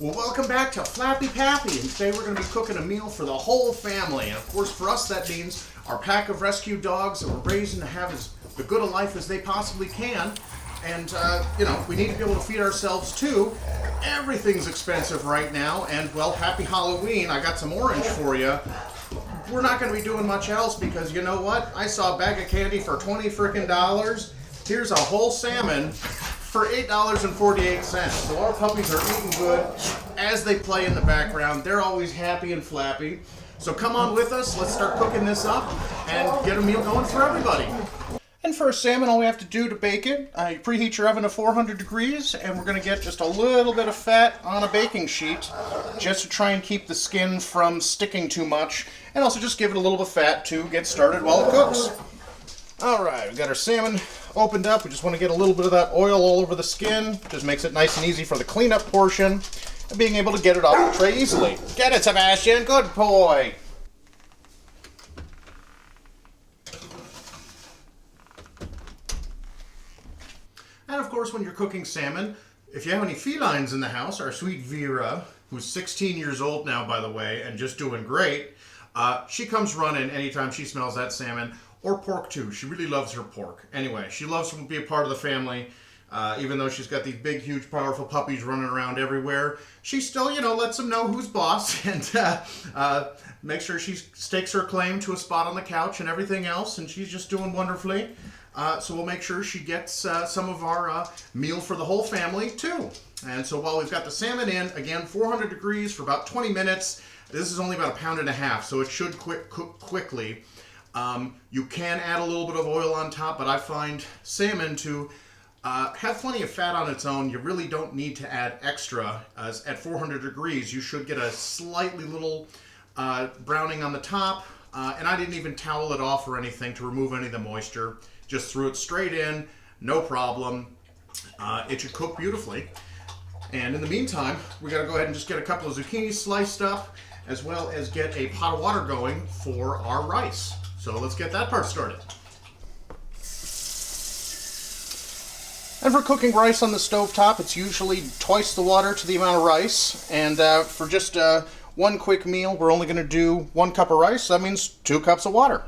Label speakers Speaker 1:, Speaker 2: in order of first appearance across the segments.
Speaker 1: Well, welcome back to Flappy Pappy, and today we're going to be cooking a meal for the whole family. And of course, for us, that means our pack of rescue dogs that we're raising to have as good a life as they possibly can. And, we need to be able to feed ourselves too. Everything's expensive right now, and, well, happy Halloween. I got some orange for you. We're not going to be doing much else because, you know what? I saw a bag of candy for $20 frickin'. Here's a whole salmon for $8.48. So our puppies are eating good as they play in the background. They're always happy and flappy. So come on with us. Let's start cooking this up and get a meal going for everybody. And for a salmon, all we have to do to bake it, you preheat your oven to 400 degrees, and we're going to get just a little bit of fat on a baking sheet just to try and keep the skin from sticking too much, and also just give it a little bit of fat to get started while it cooks. Alright, we've got our salmon opened up. We just want to get a little bit of that oil all over the skin. Just makes it nice and easy for the cleanup portion, and being able to get it off the tray easily. Get it, Sebastian! Good boy! And of course, when you're cooking salmon, if you have any felines in the house, our sweet Vera, who's 16 years old now, by the way, and just doing great, she comes running anytime she smells that salmon, or pork too. She really loves her pork. Anyway, she loves to be a part of the family, even though she's got these big, huge, powerful puppies running around everywhere. She still, lets them know who's boss, and makes sure she stakes her claim to a spot on the couch and everything else, and she's just doing wonderfully. So we'll make sure she gets some of our meal for the whole family too. And so while we've got the salmon in, again, 400 degrees for about 20 minutes. This is only about 1.5 pounds, so it should cook quickly. You can add a little bit of oil on top, but I find salmon to have plenty of fat on its own. You really don't need to add extra. At 400 degrees, you should get a slightly little browning on the top. And I didn't even towel it off or anything to remove any of the moisture. Just threw it straight in, no problem. It should cook beautifully. And in the meantime, we gotta go ahead and just get a couple of zucchini sliced up, as well as get a pot of water going for our rice. So let's get that part started. And for cooking rice on the stovetop, it's usually twice the water to the amount of rice. And for just one quick meal, we're only gonna do 1 cup of rice. So that means 2 cups of water.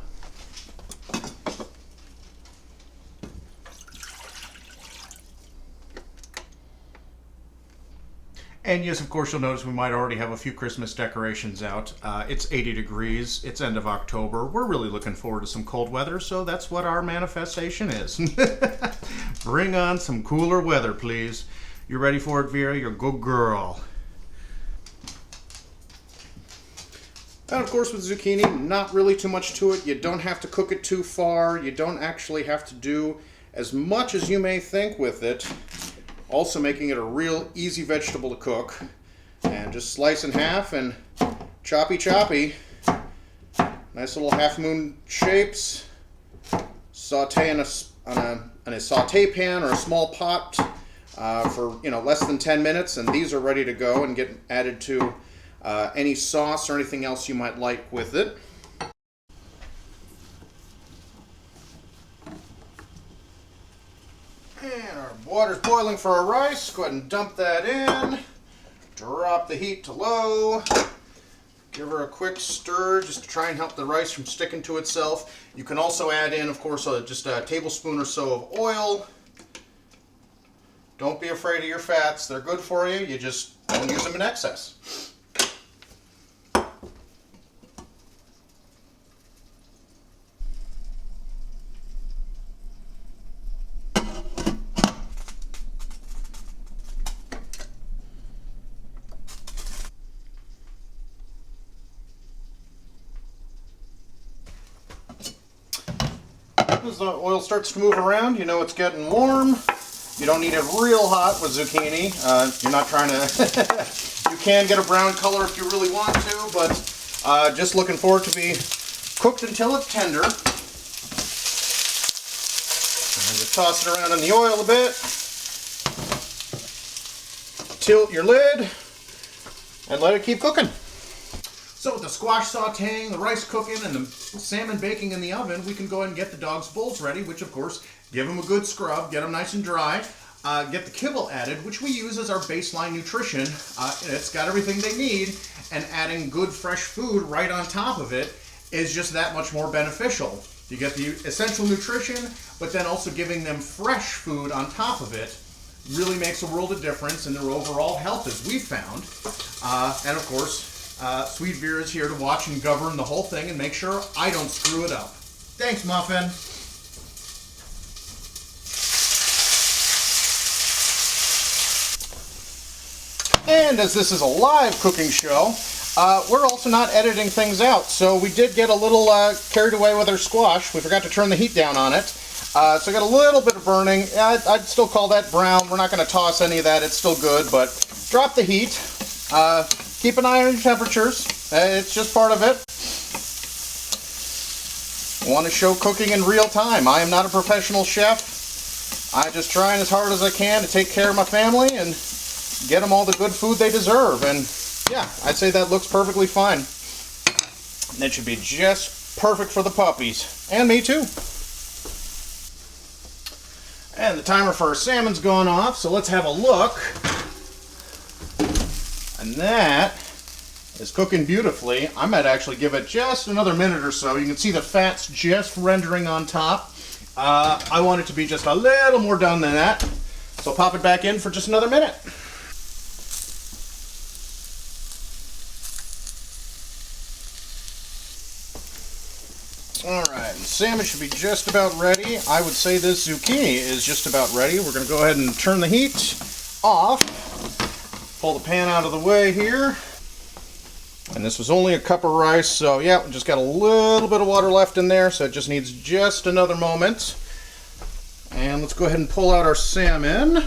Speaker 1: And yes, of course, you'll notice we might already have a few Christmas decorations out. It's 80 degrees. It's end of October. We're really looking forward to some cold weather, so that's what our manifestation is. Bring on some cooler weather, please. You ready for it, Vera? You're a good girl. And of course, with zucchini, not really too much to it. You don't have to cook it too far. You don't actually have to do as much as you may think with it. Also making it a real easy vegetable to cook. And just slice in half and choppy. Nice little half-moon shapes. Saute in a saute pan or a small pot for less than 10 minutes, and these are ready to go and get added to any sauce or anything else you might like with it. And our water's boiling for our rice. Go ahead and dump that in. Drop the heat to low. Give her a quick stir just to try and help the rice from sticking to itself. You can also add in, of course, just a tablespoon or so of oil. Don't be afraid of your fats. They're good for you. You just don't use them in excess. As the oil starts to move around, you know it's getting warm. You don't need it real hot with zucchini. You're not trying to... You can get a brown color if you really want to, but just looking for it to be cooked until it's tender. And just toss it around in the oil a bit. Tilt your lid and let it keep cooking. So with the squash sauteing, the rice cooking, and the salmon baking in the oven, we can go ahead and get the dogs' bowls ready, which of course, give them a good scrub, get them nice and dry. get the kibble added, which we use as our baseline nutrition. It's got everything they need, and adding good fresh food right on top of it is just that much more beneficial. You get the essential nutrition, but then also giving them fresh food on top of it really makes a world of difference in their overall health, as we've found. And of course, Sweet Vera is here to watch and govern the whole thing and make sure I don't screw it up. Thanks, Muffin. And as this is a live cooking show, we're also not editing things out. So we did get a little carried away with our squash. We forgot to turn the heat down on it. So I got a little bit of burning. I'd still call that brown. We're not going to toss any of that. It's still good, but drop the heat. Keep an eye on your temperatures. It's just part of it. I want to show cooking in real time. I am not a professional chef. I'm just trying as hard as I can to take care of my family and get them all the good food they deserve. And yeah, I'd say that looks perfectly fine. And it should be just perfect for the puppies. And me too. And the timer for our salmon's gone off, so let's have a look. And that is cooking beautifully. I might actually give it just another minute or so. You can see the fat's just rendering on top. I want it to be just a little more done than that. So pop it back in for just another minute. Alright, salmon should be just about ready. I would say this zucchini is just about ready. We're going to go ahead and turn the heat off. Pull the pan out of the way here. And this was only a cup of rice, so yeah, we just got a little bit of water left in there, so it just needs just another moment. And let's go ahead and pull out our salmon.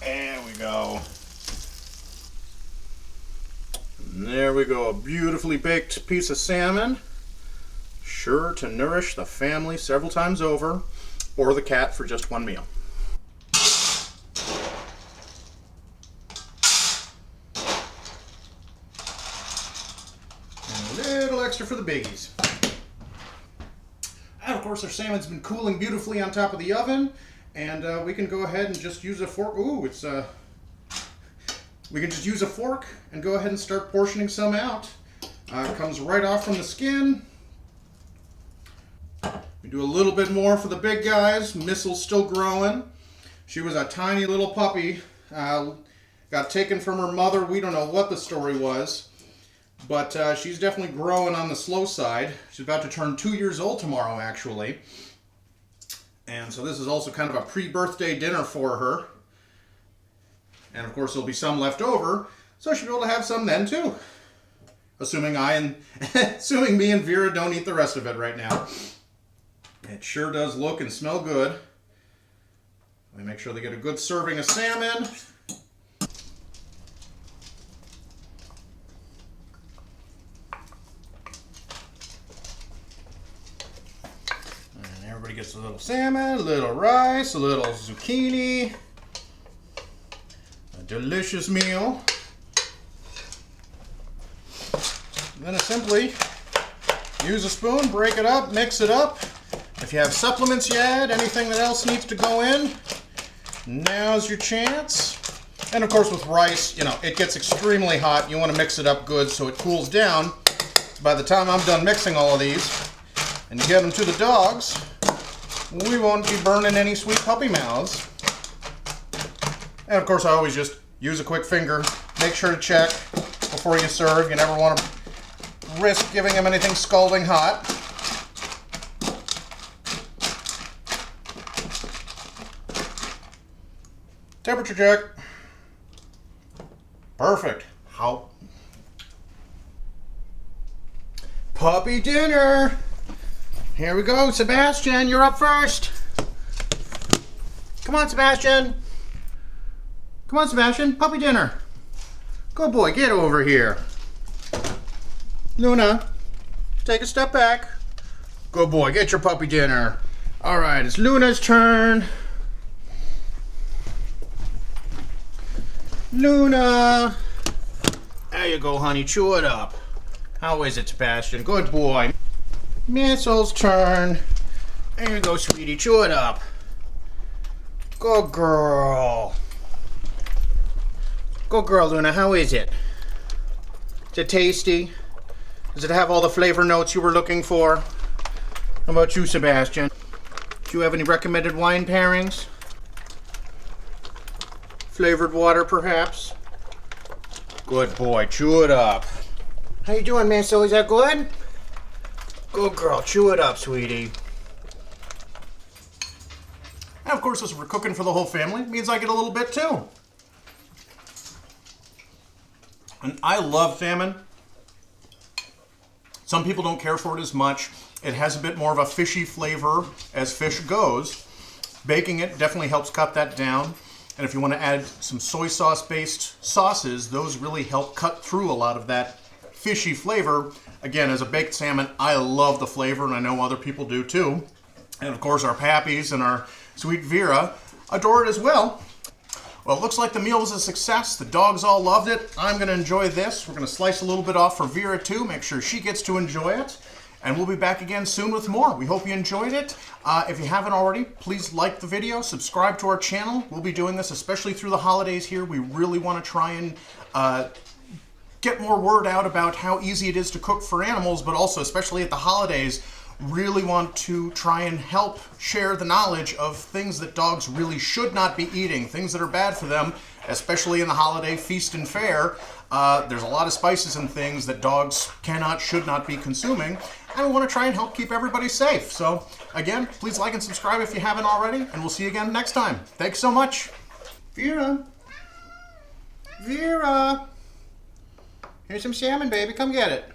Speaker 1: There we go. And there we go, a beautifully baked piece of salmon. Sure to nourish the family several times over, or the cat for just one meal. Extra for the biggies. And of course our salmon's been cooling beautifully on top of the oven, and we can go ahead and just use a fork. Ooh, we can just use a fork and go ahead and start portioning some out. It comes right off from the skin. We do a little bit more for the big guys. Missel's still growing. She was a tiny little puppy, got taken from her mother. We don't know what the story was. But she's definitely growing on the slow side. She's about to turn 2 years old tomorrow, actually. And so this is also kind of a pre-birthday dinner for her. And of course there'll be some left over, so she'll be able to have some then too. Assuming assuming me and Vera don't eat the rest of it right now. It sure does look and smell good. Let me make sure they get a good serving of salmon. Everybody gets a little salmon, a little rice, a little zucchini. A delicious meal. And then I simply use a spoon, break it up, mix it up. If you have supplements you add, anything that else needs to go in, now's your chance. And of course with rice, you know, it gets extremely hot. You want to mix it up good so it cools down. By the time I'm done mixing all of these and you get them to the dogs, we won't be burning any sweet puppy mouths. And of course I always just use a quick finger. Make sure to check before you serve. You never want to risk giving them anything scalding hot. Temperature check. Perfect. How? Puppy dinner. Here we go, Sebastian, you're up first. Come on, Sebastian. Come on, Sebastian, puppy dinner. Good boy, get over here. Luna, take a step back. Good boy, get your puppy dinner. All right, it's Luna's turn. Luna. There you go, honey, chew it up. How is it, Sebastian? Good boy. Missel's turn. There you go, sweetie. Chew it up. Good girl. Good girl, Luna. How is it? Is it tasty? Does it have all the flavor notes you were looking for? How about you, Sebastian? Do you have any recommended wine pairings? Flavored water, perhaps? Good boy. Chew it up. How you doing, Missile? Is that good? Good girl. Chew it up, sweetie. And of course, as we're cooking for the whole family, it means I get a little bit too. And I love salmon. Some people don't care for it as much. It has a bit more of a fishy flavor as fish goes. Baking it definitely helps cut that down. And if you want to add some soy sauce based sauces, those really help cut through a lot of that fishy flavor. Again, as a baked salmon, I love the flavor, and I know other people do too. And of course, our Pappies and our sweet Vera adore it as well. Well, it looks like the meal was a success. The dogs all loved it. I'm going to enjoy this. We're going to slice a little bit off for Vera too, make sure she gets to enjoy it. And we'll be back again soon with more. We hope you enjoyed it. If you haven't already, please like the video, subscribe to our channel. We'll be doing this especially through the holidays here. We really want to try and get more word out about how easy it is to cook for animals, but also, especially at the holidays, really want to try and help share the knowledge of things that dogs really should not be eating, things that are bad for them, especially in the holiday feast and fare. There's a lot of spices and things that dogs cannot, should not be consuming, and we want to try and help keep everybody safe. So again, please like and subscribe if you haven't already, and we'll see you again next time. Thanks so much. Vera. Vera. Here's some salmon, baby. Come get it.